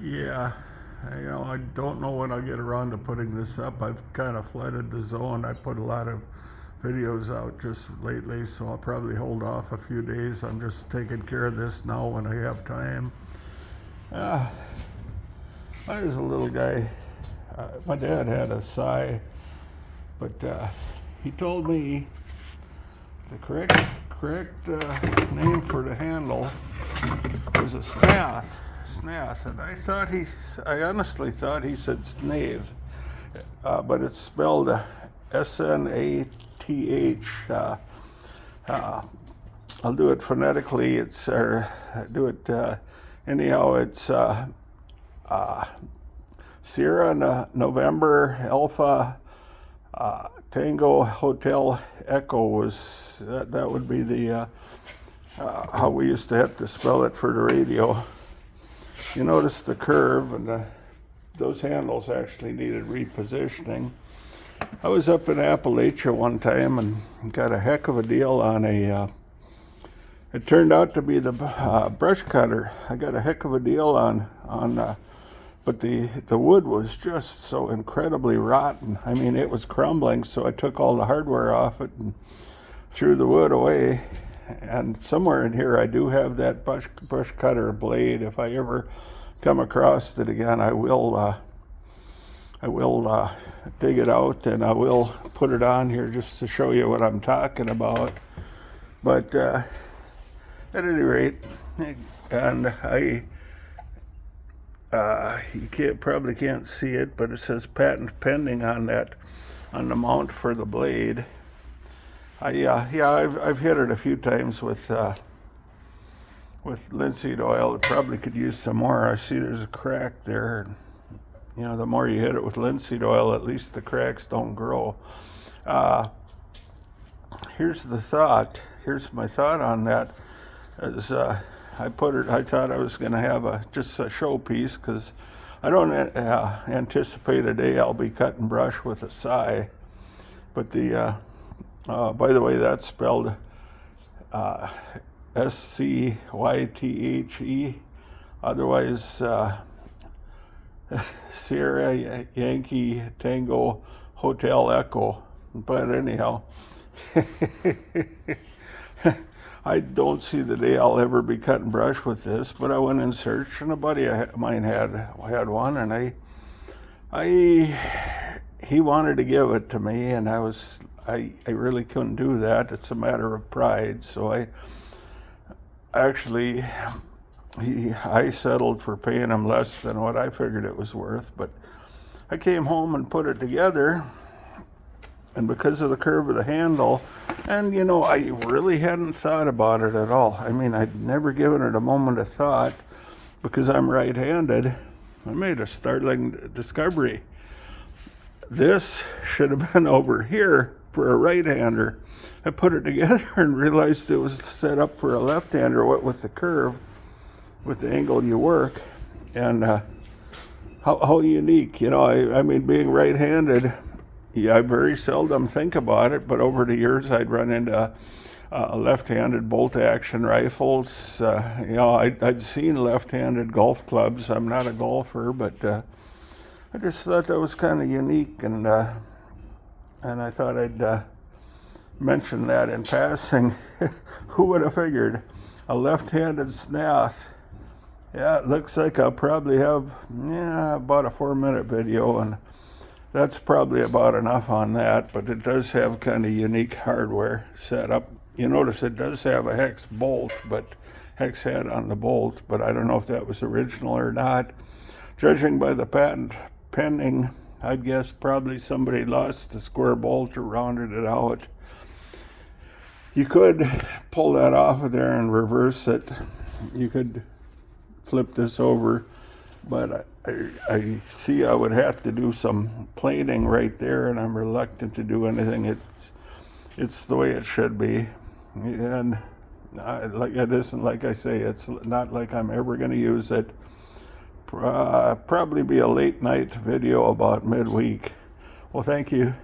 Yeah, I don't know when I'll get around to putting this up. I've kind of flooded the zone. I put a lot of videos out just lately, so I'll probably hold off a few days. I'm just taking care of this now when I have time. Uh, I was a little guy. My dad had a sigh, but he told me the correct name for the handle was a snath. Snath, and I honestly thought he said snath, but it's spelled Snath. I'll do it phonetically. Anyhow. It's Sierra November Alpha Tango Hotel Echo was that would be the how we used to have to spell it for the radio. You notice the curve, and those handles actually needed repositioning. I was up in Appalachia one time and got a heck of a deal on it turned out to be the brush cutter. I got a heck of a deal but the wood was just so incredibly rotten. I mean, it was crumbling, so I took all the hardware off it and threw the wood away. And somewhere in here, I do have that brush cutter blade. If I ever come across it again, I will dig it out, and I will put it on here just to show you what I'm talking about. But at any rate, and you probably can't see it, but it says patent pending on the mount for the blade. I've hit it a few times with linseed oil. It probably could use some more. I see there's a crack there. The more you hit it with linseed oil, at least the cracks don't grow. Here's my thought on that. I thought I was going to have just a showpiece, because I don't anticipate a day I'll be cutting brush with a sigh. But by the way, that's spelled Scythe. Otherwise, Sierra Yankee Tango Hotel Echo. But anyhow, I don't see the day I'll ever be cutting brush with this. But I went in search, and a buddy of mine had one, and he wanted to give it to me, and I really couldn't do that. It's a matter of pride. So I settled for paying him less than what I figured it was worth. But I came home and put it together, and because of the curve of the handle, and I really hadn't thought about it at all. I mean, I'd never given it a moment of thought, because I'm right-handed. I made a startling discovery. This should have been over here for a right-hander. I put it together and realized it was set up for a left-hander with the curve, with the angle you work. And how unique, I mean, being right-handed, I very seldom think about it, but over the years I'd run into left-handed bolt-action rifles. I'd seen left-handed golf clubs. I'm not a golfer, but I just thought that was kind of unique, and I thought I'd mention that in passing. Who would have figured? A left-handed snath. Yeah, it looks like I'll probably have about a 4-minute video, and that's probably about enough on that. But it does have kind of unique hardware set up. You notice it does have a hex head on the bolt, but I don't know if that was original or not. Judging by the patent pending, I'd guess probably somebody lost the square bolt or rounded it out. You could pull that off of there and reverse it. You could flip this over, but I see I would have to do some plating right there, and I'm reluctant to do anything. It's the way it should be, and it isn't like I say. It's not like I'm ever going to use it. Probably be a late night video about midweek. Well, thank you.